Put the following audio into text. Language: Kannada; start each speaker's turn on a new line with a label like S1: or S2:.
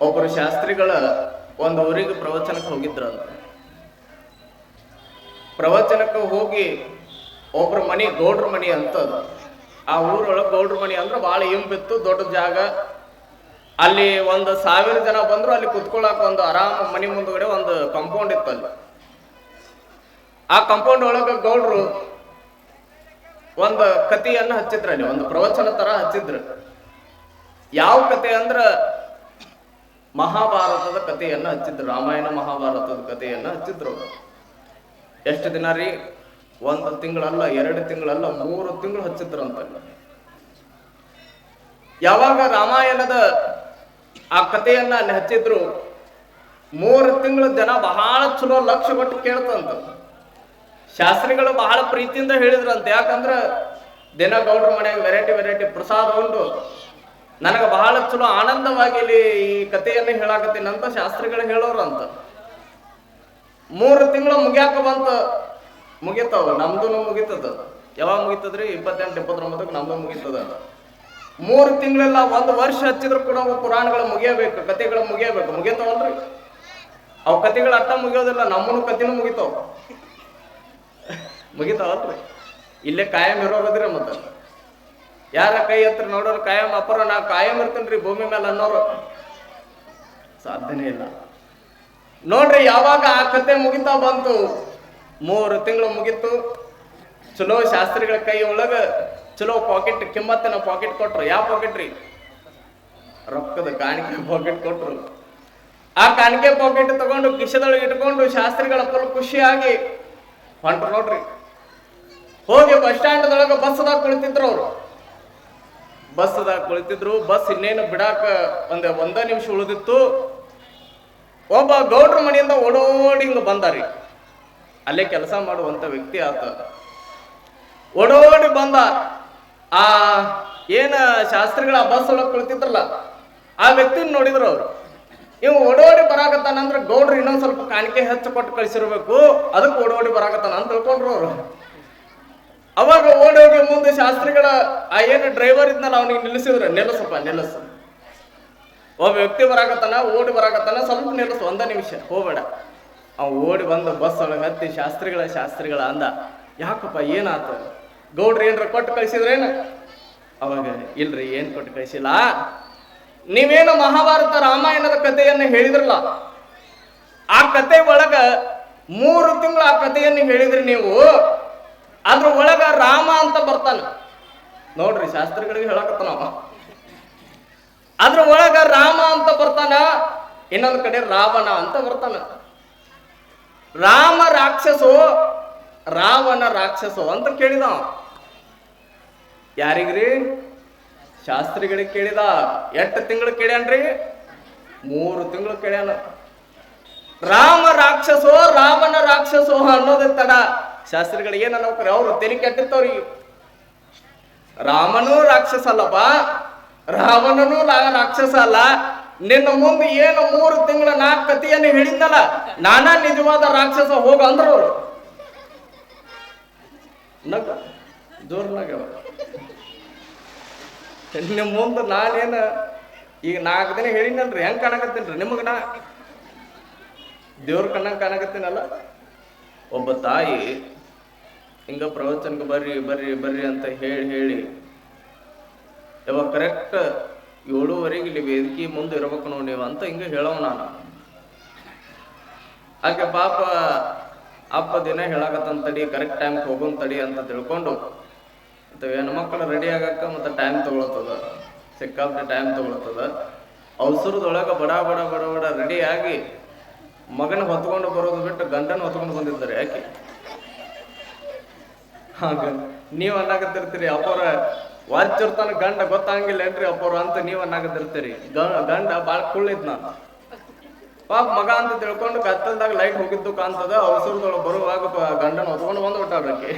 S1: ಒಬ್ಬರು ಶಾಸ್ತ್ರಿಗಳ ಒಂದು ಊರಿಗೆ ಪ್ರವಚನಕ್ಕೆ ಹೋಗಿದ್ರಂತ. ಪ್ರವಚನಕ್ಕೆ ಹೋಗಿ ಒಬ್ರ ಮನಿ ಗೌಡ್ರ ಮನಿ ಅಂತ, ಆ ಊರೊಳಗೆ ಗೌಡ್ರ ಮನಿ ಅಂದ್ರೆ ಭಾಳ ಇಂಪಿತ್ತು, ದೊಡ್ಡ ಜಾಗ. ಅಲ್ಲಿ 1,000 ಜನ ಬಂದ್ರು ಅಲ್ಲಿ ಕುತ್ಕೊಳಕ್ ಒಂದು ಆರಾಮ ಮನಿ ಮುಂದ್ಗಡೆ ಒಂದು ಕಾಂಪೌಂಡ್ ಇತ್ತು. ಅಲ್ಲಿ ಆ ಕಾಂಪೌಂಡ್ ಒಳಗ ಗೌಡ್ರು ಒಂದು ಕಥೆಯನ್ನ ಹಚ್ಚಿದ್ರು, ಅಲ್ಲಿ ಒಂದು ಪ್ರವಚನ ತರ ಹಚ್ಚಿದ್ರು. ಯಾವ ಕತೆ ಅಂದ್ರ ಮಹಾಭಾರತದ ಕಥೆಯನ್ನ ಹಚ್ಚಿದ್ರು, ರಾಮಾಯಣ ಮಹಾಭಾರತದ ಕಥೆಯನ್ನ ಹಚ್ಚಿದ್ರು. ಎಷ್ಟು ದಿನ ರೀ? 1 ತಿಂಗಳಲ್ಲ, 2 ತಿಂಗಳಲ್ಲ, 3 ತಿಂಗಳು ಹಚ್ಚಿದ್ರಂತ. ಯಾವಾಗ ರಾಮಾಯಣದ ಆ ಕಥೆಯನ್ನ ಅಲ್ಲಿ ಹಚ್ಚಿದ್ರು, 3 ತಿಂಗಳ ಜನ ಬಹಳ ಚಲೋ ಲಕ್ಷ ಕೊಟ್ಟು ಕೇಳ್ತಂತ. ಶಾಸ್ತ್ರಿಗಳು ಬಹಳ ಪ್ರೀತಿಯಿಂದ ಹೇಳಿದ್ರಂತ. ಯಾಕಂದ್ರ ದಿನ ಗೌಡ್ರ ಮನೆಯಾಗ ವೆರೈಟಿ ಪ್ರಸಾದ ಉಂಡು ನನಗೆ ಬಹಳ ಚಲೋ ಆನಂದವಾಗಿ ಇಲ್ಲಿ ಈ ಕಥೆಯನ್ನು ಹೇಳಾಕತ್ತೀನಿ ಅಂತ ಶಾಸ್ತ್ರಿಗಳು ಹೇಳೋರಂತ. 3 ತಿಂಗಳು ಮುಗ್ಯಾಕ ಬಂತ, ಮುಗಿತಾವ. ನಮ್ದು ಮುಗಿತದ. ಯಾವಾಗ ಮುಗಿತದ್ರಿ? 28, 29 ನಮ್ದು ಮುಗಿತದ. 3 ತಿಂಗಳೆಲ್ಲ 1 ವರ್ಷ ಹಚ್ಚಿದ್ರು ಕೂಡ ಪುರಾಣಗಳು ಮುಗಿಯಬೇಕು, ಕಥೆಗಳು ಮುಗಿಯಬೇಕು. ಮುಗಿತಾವಲ್ರಿ? ಅವು ಕಥೆಗಳು ಅರ್ಥ ಮುಗಿಯೋದಿಲ್ಲ, ನಮ್ಮನು ಕಥೆನೂ ಮುಗಿತಾವ. ಮುಗಿತಾವಲ್ರಿ? ಇಲ್ಲೇ ಕಾಯಂ ಇರೋರದ್ರಿ. ಮತ್ತ ಯಾರ ಕೈ ಹತ್ರ ನೋಡೋರು ಕಾಯಂ ಅಪರ, ನಾ ಕಾಯಂ ಇರ್ತೇನ್ರಿ ಭೂಮಿ ಮೇಲೆ ಅನ್ನೋರು ಸಾಧ್ಯನೇ ಇಲ್ಲ ನೋಡ್ರಿ. ಯಾವಾಗ ಆ ಕತೆ ಮುಗಿತಾ ಬಂತು, 3 ತಿಂಗಳು ಮುಗಿತು. ಚಲೋ ಶಾಸ್ತ್ರಿಗಳ ಕೈ ಒಳಗ ಚಲೋ ಪಾಕೆಟ್, ಕಿಮ್ಮತ್ತಿನ ಪಾಕೆಟ್ ಕೊಟ್ರು. ಯಾವ ಪಾಕೆಟ್ ರೀ? ರೊಕ್ಕದ ಕಾಣಿಕೆ ಪಾಕೆಟ್ ಕೊಟ್ರು. ಆ ಕಾಣಿಕೆ ಪಾಕೆಟ್ ತಗೊಂಡು ಕಿಶದೊಳಗೆ ಇಟ್ಕೊಂಡು ಶಾಸ್ತ್ರಿಗಳ ಫುಲ್ ಖುಷಿಯಾಗಿ ಹೊಂಟ್ರು ನೋಡ್ರಿ. ಹೋಗಿ ಬಸ್ ಸ್ಟ್ಯಾಂಡ್ದೊಳಗ ಬಸ್ದಾಗ ಕುಳಿತಿದ್ರು. ಅವರು ಬಸ್ದಾಗ ಕುಳಿತಿದ್ರು. ಬಸ್ ಇನ್ನೇನು ಬಿಡಾಕ ಒಂದ ನಿಮಿಷ ಉಳಿದಿತ್ತು. ಒಬ್ಬ ಗೌಡ್ರ ಮನೆಯಿಂದ ಓಡೋಡಿ ಹಿಂಗ ಬಂದಾರಿ. ಅಲ್ಲೇ ಕೆಲಸ ಮಾಡುವಂತ ವ್ಯಕ್ತಿ ಆತ. ಓಡೋಡಿ ಬಂದ. ಆ ಏನ ಶಾಸ್ತ್ರಿಗಳ ಬಸ್ ಒಳಗೆ ಕುಳಿತಿದ್ರಲ್ಲ, ಆ ವ್ಯಕ್ತಿನ ನೋಡಿದ್ರು ಅವ್ರು. ಇವ್ ಓಡೋಡಿ ಬರಾಕತ್ತಾನಂದ್ರ ಗೌಡ್ರು ಇನ್ನೊಂದ್ ಸ್ವಲ್ಪ ಕಾಣಿಕೆ ಹೆಚ್ಚು ಕೊಟ್ಟು ಕಳಿಸಿರ್ಬೇಕು, ಅದಕ್ಕೆ ಓಡೋಡಿ ಬರಾಕತ್ತಾನ ಅಂತ ತಿಳ್ಕೊಂಡ್ರು ಅವ್ರು. ಅವಾಗ ಓಡೋಗಿ ಮುಂದೆ ಶಾಸ್ತ್ರಿಗಳ ಆ ಏನು ಡ್ರೈವರ್ ಇದ್ನಲ್ಲ ಅವನಿಗೆ ನಿಲ್ಲಿಸಿದ್ರು. ನಿಲ್ಲಿಸಪ್ಪ ನಿಲ್ಲಿಸು, ಒಬ್ಬ ವ್ಯಕ್ತಿ ಬರಾಕತ್ತಾನ, ಓಡಿ ಬರಾಕತ್ತಾನ, ಸ್ವಲ್ಪ ನಿಲ್ಲಿಸು, 1 ನಿಮಿಷ ಹೋಗ್ಬೇಡ. ಅವ್ ಓಡಿ ಬಂದ ಬಸ್ ಒಳಗೆ ಹತ್ತಿ ಶಾಸ್ತ್ರಿಗಳ ಅಂದ. ಯಾಕಪ್ಪ ಏನಾತ? ಗೌಡ್ರು ಏನ್ರ ಕೊಟ್ಟು ಕಳಿಸಿದ್ರೇನ? ಅವಾಗ ಇಲ್ರಿ, ಏನ್ ಕೊಟ್ಟು ಕಳಿಸಿಲ್ಲ. ನೀವೇನು ಮಹಾಭಾರತ ರಾಮಾಯಣದ ಕಥೆಯನ್ನು ಹೇಳಿದ್ರಲ್ಲ, ಆ ಕತೆ ಒಳಗ 3 ತಿಂಗಳು ಆ ಕಥೆಯನ್ನು ಹೇಳಿದ್ರಿ ನೀವು. ಅದ್ರ ಒಳಗ ರಾಮ ಅಂತ ಬರ್ತಾನ ನೋಡ್ರಿ. ಶಾಸ್ತ್ರಿಗಳಿಗೆ ಹೇಳಕತ್ತಾನ. ಅದ್ರ ಒಳಗ ರಾಮ ಅಂತ ಬರ್ತಾನ, ಇನ್ನೊಂದು ಕಡೆ ರಾವಣ ಅಂತ ಬರ್ತಾನ. ರಾಮ ರಾಕ್ಷಸೋ ರಾವಣ ರಾಕ್ಷಸೋ ಅಂತ ಕೇಳಿದ. ಯಾರಿಗ್ರಿ? ಶಾಸ್ತ್ರಿಗಳಿಗೆ ಕೇಳಿದ. 8 ತಿಂಗಳು ಕೇಳ್ಯಾನ್ರಿ? 3 ತಿಂಗಳು ಕೇಳ್ಯಾನ. ರಾಮ ರಾಕ್ಷಸೋ ರಾವಣ ರಾಕ್ಷಸೋ ಅನ್ನೋದೇ ತಡ. ಶಾಸ್ತ್ರಿಗಳಿಗೆ ಏನ ನೋಡ್ರಿ, ಅವ್ರು ತೆರಿ ಕೆಟ್ಟಿರ್ತವ್ರಿಗೆ. ರಾಮನೂ ರಾಕ್ಷಸ ಅಲ್ಲಪ್ಪ, ರಾವಣನೂ ರಾಕ್ಷಸ ಅಲ್ಲ. ನಿನ್ನ ಮುಂದೆ ಏನು 3 ತಿಂಗಳ 4 ಕಥೆಯನ್ನು ಹೇಳಿದ್ನಲ್ಲ, ನಾನಾ ನಿಜವಾದ ರಾಕ್ಷಸ ಹೋಗ ಅಂದ್ರ ಅವ್ರು. ನಗ ಜೋರ್ನಾಗ ನಿಮ್ ಮುಂದೆ ನಾನೇನ ಈಗ 4 ದಿನ ಹೇಳಿನಲ್ರಿ, ಹೆಂಗ್ ಕಾಣಕತ್ತೀನ್ರಿ ನಿಮಗ? ನಾ ದೇವ್ರ ಕಣ್ಣಂಗ್ ಕಾಣಕತ್ತೀನಲ್ಲ. ಒಬ್ಬ ತಾಯಿ ಹಿಂಗ ಪ್ರವಚನಕ್ಕೆ ಬರ್ರಿ ಅಂತ ಹೇಳಿ ಯಾವಾಗ ಕರೆಕ್ಟ್ 7:15 ಇಲ್ಲಿ ವೇದಿಕೆ ಮುಂದೆ ಇರ್ಬೇಕು ನೋಡಿ ನೀವು ಅಂತ ಹಿಂಗ ಹೇಳವ್ ನಾನು. ಆಕೆ ಪಾಪ ಅಪ್ಪ ದಿನ ಹೇಳಕತ್ತಂತ ತಡಿ, ಕರೆಕ್ಟ್ ಟೈಮ್ ಹೋಗೋನ್ ತಡಿ ಅಂತ ತಿಳ್ಕೊಂಡು ಹೆಣ್ಮಕ್ಳು ರೆಡಿ ಆಗಕ್ಕ ಮತ್ತೆ ಟೈಮ್ ತಗೊಳತದ, ಸಿಕ್ಕಾಪಟ್ಟೆ ಟೈಮ್ ತಗೊಳತದ. ಅವಸರದೊಳಗ ಬಡ ರೆಡಿ ಆಗಿ ಮಗನ ಹೊತ್ಕೊಂಡು ಬರೋದು ಬಿಟ್ಟು ಗಂಡನ ಹೊತ್ಕೊಂಡು ಬಂದಿದ್ದಾರೆ. ಯಾಕೆ ಹಾಗ ನೀವ್ ಅನ್ನಾಗತ್ತಿರ್ತೀರಿ, ಅಪ್ಪರ ವಾಚ್ಚಿರ್ತಾನ ಗಂಡ ಗೊತ್ತಾಗಿಲ್ಲ ಏನ್ರಿ ಅಪ್ಪರು ಅಂತ ನೀವ್ ಅನ್ನಾಗತ್ತಿರ್ತೀರಿ. ಗಂಡ ಬಾಳ ಕುಳ್ಳಿದ್ ನಾನು. ಪಾಪ ಮಗ ಅಂತ ತಿಳ್ಕೊಂಡು ಕತ್ತಲ್ದಾಗ ಲೈಟ್ ಹೋಗಿದ್ದು ಕಾಣ್ತದ. ಅವಸರದೊಳಗೆ ಬರುವಾಗ ಗಂಡನ ಹೊತ್ಕೊಂಡು ಬಂದ್ಬಿಟ್ಟಾರಕ್ಕೆ.